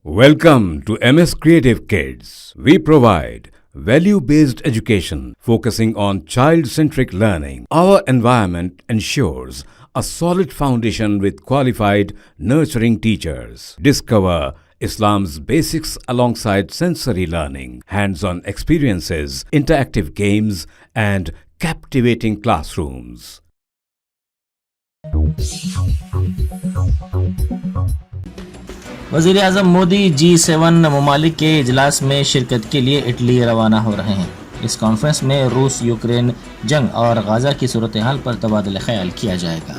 Welcome to MS Creative Kids. We provide value-based education focusing on child-centric learning. Our environment ensures a solid foundation with qualified, nurturing teachers. Discover Islam's basics alongside sensory learning, hands-on experiences, interactive games, and captivating classrooms. वज़ीर आज़म Modi G7 ममालिक के इजलास में शिरकत के लिए Italy रवाना हो रहे हैं। इस कॉन्फ्रेंस में रूस यूक्रेन जंग और गाज़ा की सूरत हाल पर तबादला ख्याल किया जाएगा।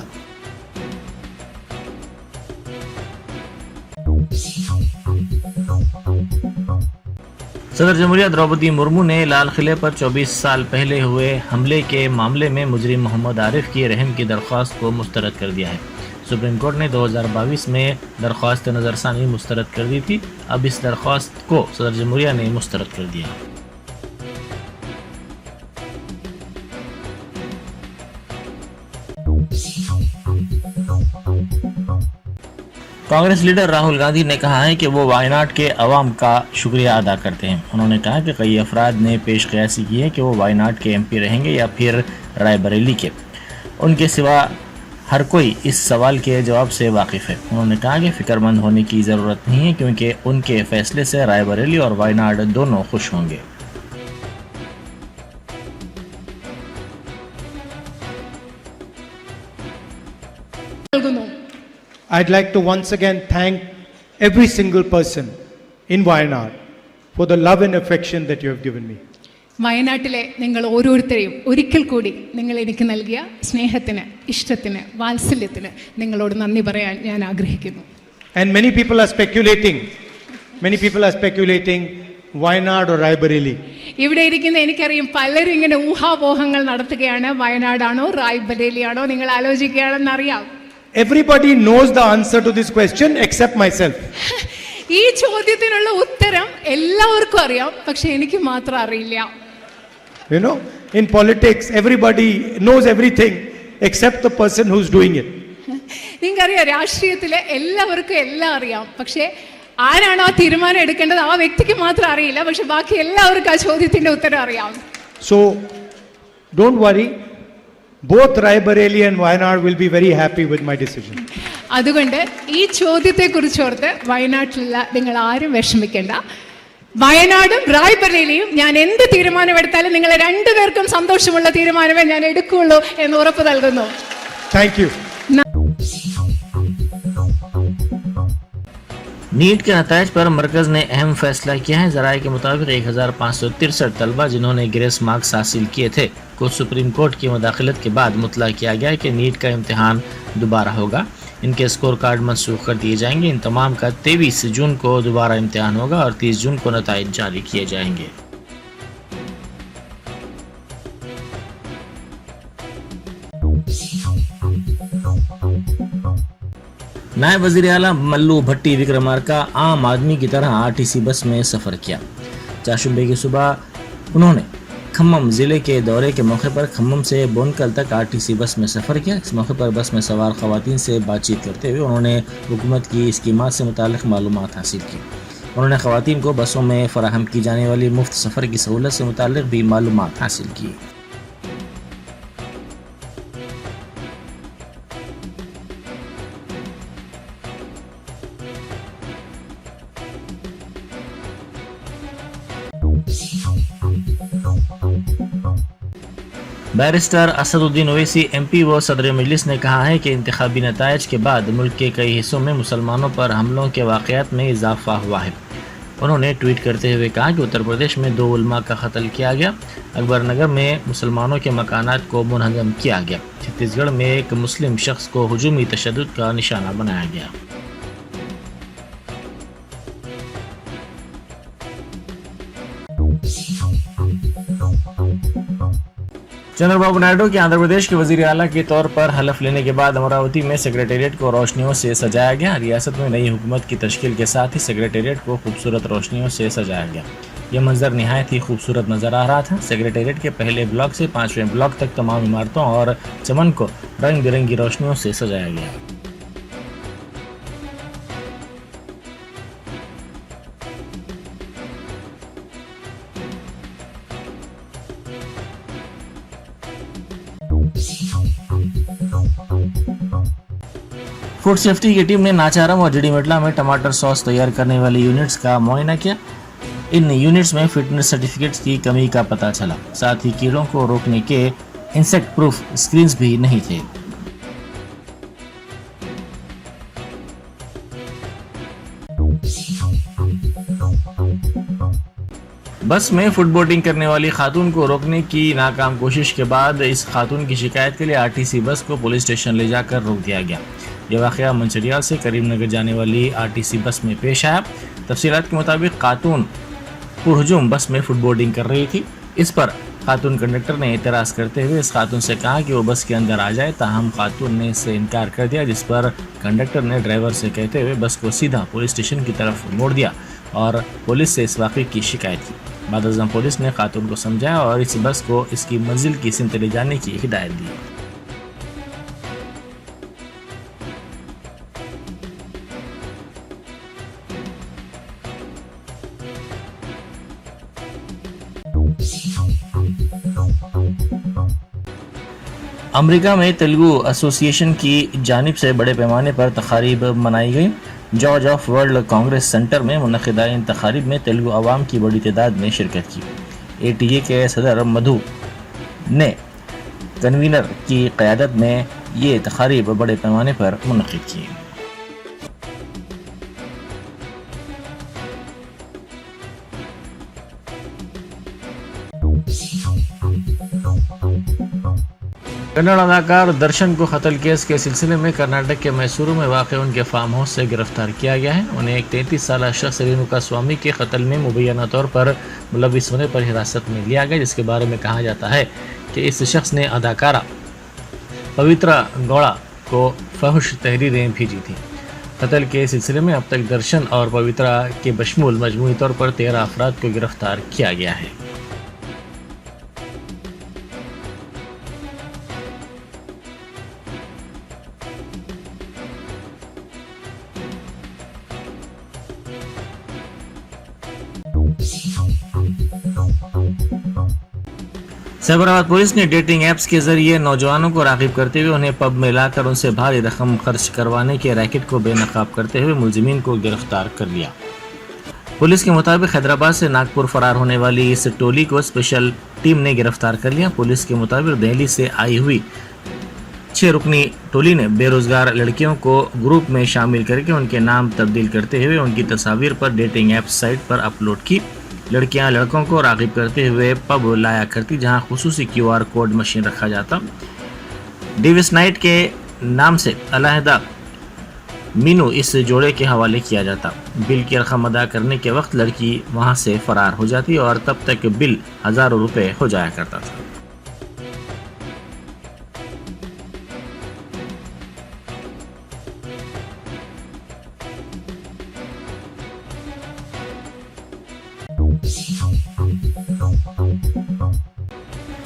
सदर जमहूरिया द्रौपदी मुर्मू ने लाल किले पर 24 साल पहले हुए हमले के मामले में मुजरिम मोहम्मद आरिफ की रहम की दरख्वास्त को मुस्तरद कर दिया है। सुप्रीम कोर्ट ने 2022 में दरख्वास्त नज़रसानी मुस्तरद कर दी थी। अब इस दरख्वास्त को सदर जमहूरिया ने मुस्तरद कर दिया। कांग्रेस लीडर राहुल गांधी ने कहा है कि वो वायनाड के अवाम का शुक्रिया अदा करते हैं। उन्होंने कहा कि कई अफराद ने पेश क़यासी की है कि वो वायनाड के MP रहेंगे या फिर रायबरेली के। उनके सिवा हर कोई इस सवाल के जवाब से वाकिफ़ है। उन्होंने कहा कि फ़िक्रमंद होने की ज़रूरत नहीं है क्योंकि उनके फ़ैसले से रायबरेली और वायनाड दोनों खुश होंगे। I'd like to once again thank every single person in Wayanad for the love and affection that you have given me. വയനാട്ടിലെ നിങ്ങൾ ഓരോരുത്തരെയും ഒരിക്കൽ കൂടി നിങ്ങൾ എനിക്ക് നൽകിയ സ്നേഹത്തിന്, ഇഷ്ടത്തിന്, വാത്സല്യത്തിന് നിങ്ങളോട് നന്ദി പറയാൻ ഞാൻ ആഗ്രഹിക്കുന്നു. And many people are speculating Wayanad or Raebareli. ഇവിടെ ഇരിക്കുന്ന എനിക്കറിയാം പലരും ഇങ്ങനെ ഊഹാപോഹങ്ങൾ നടത്തുകയാണ്. വയനാടാണോ റായ്ബറേലിയാണോ നിങ്ങൾ ആലോചിക്കുകയാണെന്ന് അറിയാം. Everybody knows the answer to this question except myself. ഈ ചോദ്യത്തിനുള്ള ഉത്തരം എല്ലാവർക്കും അറിയാം, പക്ഷെ എനിക്ക് മാത്രം അറിയില്ല. You know, in politics, everybody knows everything except the person who's doing it. നിങ്ങൾക്കറിയാം രാഷ്ട്രീയത്തിലെ എല്ലാവർക്കും എല്ലാം അറിയാം, പക്ഷേ ആരാണോ ആ തീരുമാനം എടുക്കേണ്ടത് ആ വ്യക്തിക്ക് മാത്രം അറിയില്ല, പക്ഷെ ബാക്കി എല്ലാവർക്കും ആ ചോദ്യത്തിന്റെ ഉത്തരം അറിയാം. So, don't worry. Both Raebareli and Wayanad will be very happy with my decision. അതുകൊണ്ട് ഈ ചോദ്യത്തെക്കുറിച്ചോർത്ത് വയനാട്ടിലുള്ള നിങ്ങൾ ആരും വിഷമിക്കേണ്ട. വയനാടും റായ്ബറേലിയും ഞാൻ എന്ത് തീരുമാനമെടുത്താലും നിങ്ങളെ രണ്ടുപേർക്കും സന്തോഷമുള്ള തീരുമാനമേ ഞാൻ എടുക്കുകയുള്ളൂ എന്ന് ഉറപ്പ് നൽകുന്നു. Thank you. नीट के नताइज पर मरकज़ ने अहम फैसला किया है। ज़राए के मुताबिक 1563 तलबा जिन्होंने ग्रेस मार्क्स हासिल किए थे को सुप्रीम कोर्ट की मुदाखलत के बाद मुतला किया गया कि नीट का इम्तिहान दोबारा होगा। इनके स्कोर कार्ड मनसूख कर दिए जाएंगे। इन तमाम का 23 जून को दोबारा इम्तिहान होगा और 30 जून को नताइज जारी किए जाएंगे। नायब वज़ीर आला मल्लू भट्टी विक्रमार्का आम आदमी की तरह RTC बस में सफ़र किया। चाशुंबे की सुबह उन्होंने खम्मम ज़िले के दौरे के मौके पर खम्मम से बोनकल तक RTC बस में सफ़र किया। इस मौके पर बस में सवार ख़वातीन से बातचीत करते हुए उन्होंने हुकूमत की स्कीमात से मुताल्लिक़ मालूमात हासिल की। उन्होंने ख़वातीन को बसों में फ़राहम की जाने वाली मुफ्त सफ़र की सहूलत से मुताल्लिक़ भी मालूमात हासिल की। बैरिस्टर असदुद्दीन ओवैसी MP व सदर मजलिस ने कहा है कि इंतखाबी नताइज के बाद मुल्क के कई हिस्सों में मुसलमानों पर हमलों के वाक़यात में इजाफा हुआ है। उन्होंने ट्वीट करते हुए कहा कि उत्तर प्रदेश में 2 उलमा का कत्ल किया गया। अकबर नगर में मुसलमानों के मकानात को मुनहदम किया गया। छत्तीसगढ़ में एक मुस्लिम शख्स को हुजूमी तशद्दुद का निशाना बनाया गया। चंद्रबाबू नायडू के आंध्र प्रदेश के वजीर आला के तौर पर हलफ लेने के बाद अमरावती में सेक्रेटेरिएट को रोशनियों से सजाया गया। रियासत में नई हुकूमत की तश्कील के साथ ही सेक्रेटेरिएट को खूबसूरत रोशनियों से सजाया गया। यह मंजर निहायत ही खूबसूरत नजर आ रहा था। सेक्रेटेरिएट के पहले ब्लॉक से 5वें ब्लॉक तक तमाम इमारतों और चमन को रंग बिरंगी रोशनियों से सजाया गया। फूड सेफ्टी की टीम ने नाचारम और डिडीमेटला में टमाटर सॉस तैयार करने वाली यूनिट्स का मुआयना किया। इन यूनिट्स में फिटनेस सर्टिफिकेट्स की कमी का पता चला। साथ ही कीड़ों को रोकने के इंसेक्ट प्रूफ स्क्रीन्स भी नहीं थे। बस में फुड बोटिंग करने वाली खातून को रोकने की नाकाम कोशिश के बाद इस खातून की शिकायत के लिए आरटीसी बस को पुलिस स्टेशन ले जाकर रोक दिया गया। यह वाक़या मंचरियाल से करीमनगर जाने वाली आरटीसी बस में पेश आया। तफसीलात के मुताबिक खातून पुरहजूम बस में फुड बोटिंग कर रही थी। इस पर खातून कंडक्टर ने एतराज़ करते हुए इस खातून से कहा कि वो बस के अंदर आ जाए, ताहम खातून ने इससे इनकार कर दिया, जिस पर कंडक्टर ने ड्राइवर से कहते हुए बस को सीधा पुलिस स्टेशन की तरफ मोड़ दिया और पुलिस से इस वाक़े की शिकायत की। बाद अज़म पुलिस ने खातून को समझाया और इस बस को इसकी मंजिल की सिमत ले जाने की हिदायत दी। अमेरिका में तेलुगु एसोसिएशन की जानिब से बड़े पैमाने पर तकारीब मनाई गई। George of world Congress centre में मुनक़िदा इन तकारीब में तेलुगु अवाम की बड़ी तादाद ने शिरकत की। ATA के सदर मधु ने कन्वीनर की क़यादत में ये तकारीब बड़े पैमाने पर मुनक़िद की। कन्नड़ अदाकार दर्शन को कत्ल केस के सिलसिले में कर्नाटक के मैसूरू में वाक़ उनके फार्म हाउस से गिरफ्तार किया गया है। उन्हें एक 33 साल शख्स रेणुका स्वामी के कत्ल में मुबैना तौर पर मुलविस होने पर हिरासत में लिया गया, जिसके बारे में कहा जाता है कि इस शख्स ने अदाकारा पवित्रा गौड़ा को फहुश तहरीरें भेजी थी। कत्ल के सिलसिले में अब तक दर्शन और पवित्रा के बशमूल मजमूई तौर पर 13 अफराद को गिरफ्तार किया गया है। साइबराबाद पुलिस ने डेटिंग ऐप्स के जरिए नौजवानों को राग़िब करते हुए उन्हें पब में लाकर उनसे भारी रकम खर्च करवाने के रैकेट को बेनकाब करते हुए मुलजिमीन को गिरफ्तार कर लिया। पुलिस के मुताबिक हैदराबाद से नागपुर फरार होने वाली इस टोली को स्पेशल टीम ने गिरफ्तार कर लिया। पुलिस के मुताबिक दिल्ली से आई हुई 6 रुकनी टोली ने बेरोजगार लड़कियों को ग्रुप में शामिल करके उनके नाम तब्दील करते हुए उनकी तस्वीर पर डेटिंग ऐप साइट पर अपलोड की। लड़कियां लड़कों को राग़िब करते हुए पब लाया करती, जहां खुसूसी QR कोड मशीन रखा जाता। डेविस नाइट के नाम से अलहदा मीनू इस जोड़े के हवाले किया जाता। बिल की रकम अदा करने के वक्त लड़की वहां से फरार हो जाती और तब तक बिल हज़ारों रुपए हो जाया करता था।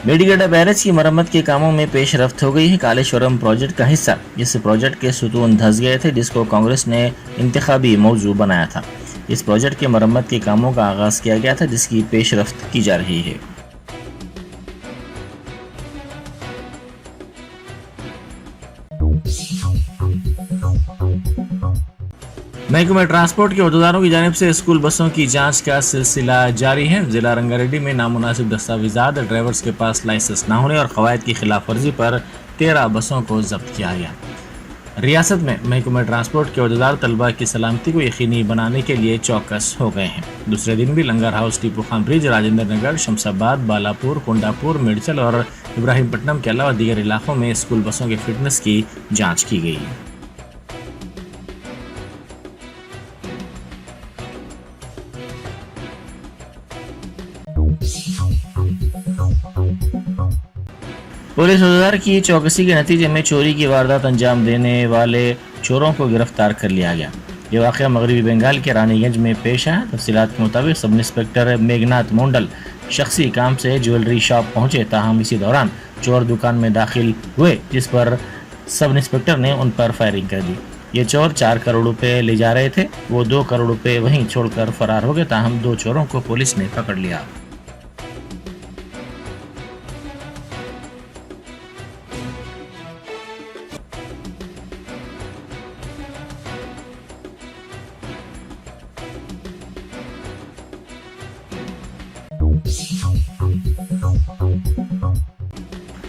मेडीगड्डा बैरेज की मरम्मत के कामों में पेशरफ्त हो गई है। कालेश्वरम प्रोजेक्ट का हिस्सा इस प्रोजेक्ट के सुतून धंस गए थे, जिसको कांग्रेस ने इंतखाबी मौजू बनाया था। इस प्रोजेक्ट के मरम्मत के कामों का आगाज किया गया था, जिसकी पेशरफ्त की जा रही है। महकमे ट्रांसपोर्ट के अहदेदारों की जानिब से स्कूल बसों की जांच का सिलसिला जारी है। जिला रंगारेड्डी में नामुनासिब दस्तावेजात, ड्राइवर्स के पास लाइसेंस न होने और कवायद की खिलाफ वर्जी पर 13 बसों को जब्त किया गया। रियासत में महकमे ट्रांसपोर्ट के अहदेदार तलबा की सलामती को यकीनी बनाने के लिए चौकस हो गए हैं। दूसरे दिन भी लंगर हाउस, टीपू खान ब्रिज, राजेंद्र नगर, शमशाबाद, बालापुर, कोंडापुर, मेडचल और इब्राहिमपट्टनम के अलावा दीगर इलाकों में स्कूल बसों की फिटनेस की जाँच की गई। पुलिस अहदेदार की चौकसी के नतीजे में चोरी की वारदात अंजाम देने वाले चोरों को गिरफ्तार कर लिया गया। ये वाक़या मगरबी बंगाल के रानीगंज में पेश आया। तफसीलात के मुताबिक सब इंस्पेक्टर मेघनाथ मोंडल शख्सी काम से ज्वेलरी शॉप पहुंचे, ताहम इसी दौरान चोर दुकान में दाखिल हुए, जिस पर सब इंस्पेक्टर ने उन पर फायरिंग कर दी। ये चोर 4 करोड़ रुपए ले जा रहे थे। वो 2 करोड़ रुपए वहीं छोड़कर फरार हो गए, ताहम 2 चोरों को पुलिस ने पकड़ लिया।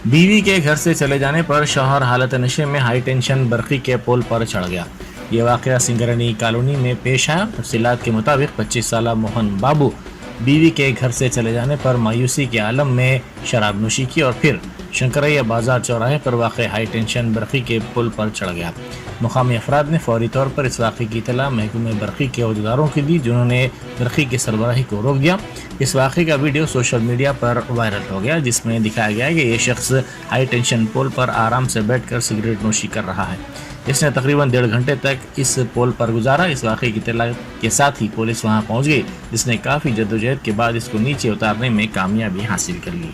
बीवी के घर से चले जाने पर शौहर हालत नशे में हाई टेंशन बरकी के पोल पर चढ़ गया। ये वाकया सिंगरनी कॉलोनी में पेश आया। तफसीलात के मुताबिक 25 साल मोहन बाबू बीवी के घर से चले जाने पर मायूसी के आलम में शराब नोशी की और फिर शंकरैया बाजार चौराहे पर वाक़ हाई टेंशन बरकी के पुल पर चढ़ गया। मुकामी अफराद ने फौरी तौर पर इस वाक़े की इतला महकमे बरकी के अहदेदारों को दी, जिन्होंने बरकी की सरबराही को रोक दिया। इस वाक़े का वीडियो सोशल मीडिया पर वायरल हो गया, जिसमें दिखाया गया कि ये शख्स हाई टेंशन पुल पर आराम से बैठकर सिगरेट नोशी कर रहा है। इसने तकरीबन 1.5 घंटे तक इस पुल पर गुजारा। इस वाक़े की इत्तला के साथ ही पुलिस वहां पहुंच गई, जिसने काफ़ी जद्दोजहद के बाद इसको नीचे उतारने में कामयाबी हासिल कर ली।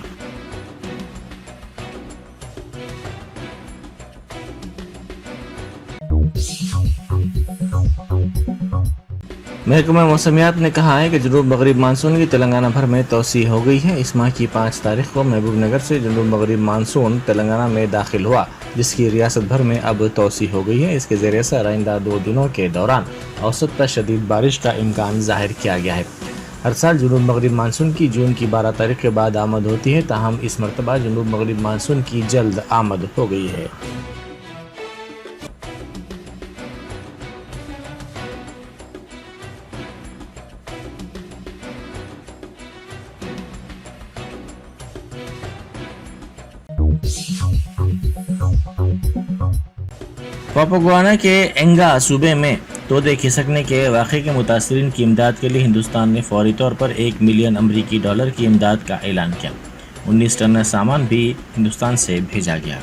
महकमा मौसमियात ने कहा है कि जनूब मगरब मानसून की तेलंगाना भर में तोसी हो गई है। इस माह की 5 तारीख को महबूब नगर से जनूब मगरब मानसून तेलंगाना में दाखिल हुआ, जिसकी रियासत भर में अब तोसी हो गई है। इसके ज़रिए से आइंदा 2 दिनों के दौरान औसत शदीद बारिश का इम्कान जाहिर किया गया है। हर साल जनूब मगरब मानसून की जून की 12 तारीख के बाद आमद होती है, ताहम इस मरतबा जनूब मगरब मानसून की जल्द आमद हो गई है। पापुआ के एंगा सूबे में तोते खिसकने के वाक़े के मुतासरीन की इमदाद के लिए हिंदुस्तान ने फौरी तौर पर $1 मिलियन अमरीकी की इमदाद का ऐलान किया। 19 टन सामान भी हिंदुस्तान से भेजा गया।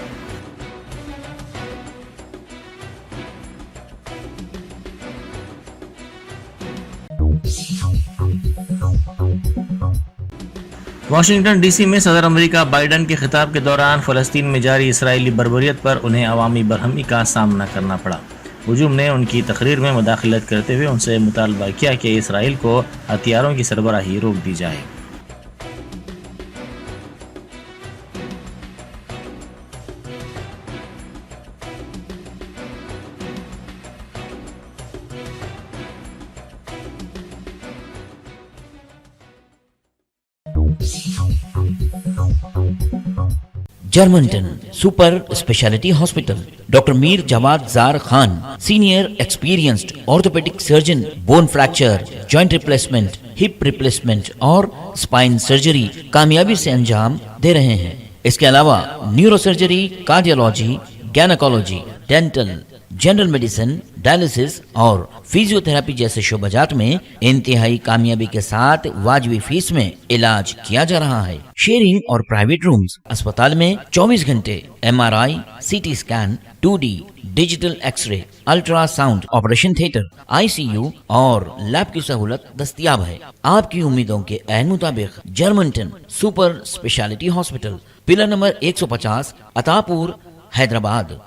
वाशिंगटन डीसी में सदर अमेरिका बाइडन के खिताब के दौरान फ़लस्तीन में जारी इसराइली बर्बरियत पर उन्हें अवामी बरहमी का सामना करना पड़ा। हुजूम ने उनकी तकरीर में मुदाखलत करते हुए उनसे मुतालबा किया कि इसराइल को हथियारों की सरबराही रोक दी जाए। Germanton super speciality hospital, doctor Mir Jawad Jar Khan, senior experienced orthopaedic surgeon, bone fracture, joint replacement, hip replacement और स्पाइन सर्जरी कामयाबी से अंजाम दे रहे हैं। इसके अलावा neuro surgery, cardiology, gynaecology, dental, general medicine, dialysis और फिजियोथेरेपी जैसे शोबाजात में इंतहाई कामयाबी के साथ वाजिबी फीस में इलाज किया जा रहा है। शेयरिंग और प्राइवेट रूम्स, अस्पताल में 24 घंटे MRI, CT scan, 2D digital x-ray, ultrasound, operation theatre, ICU और लैब की सहूलत दस्तयाब है। आपकी उम्मीदों के ऐन मुताबिक Germanton super speciality hospital, pillar number 150, Attapur, Hyderabad.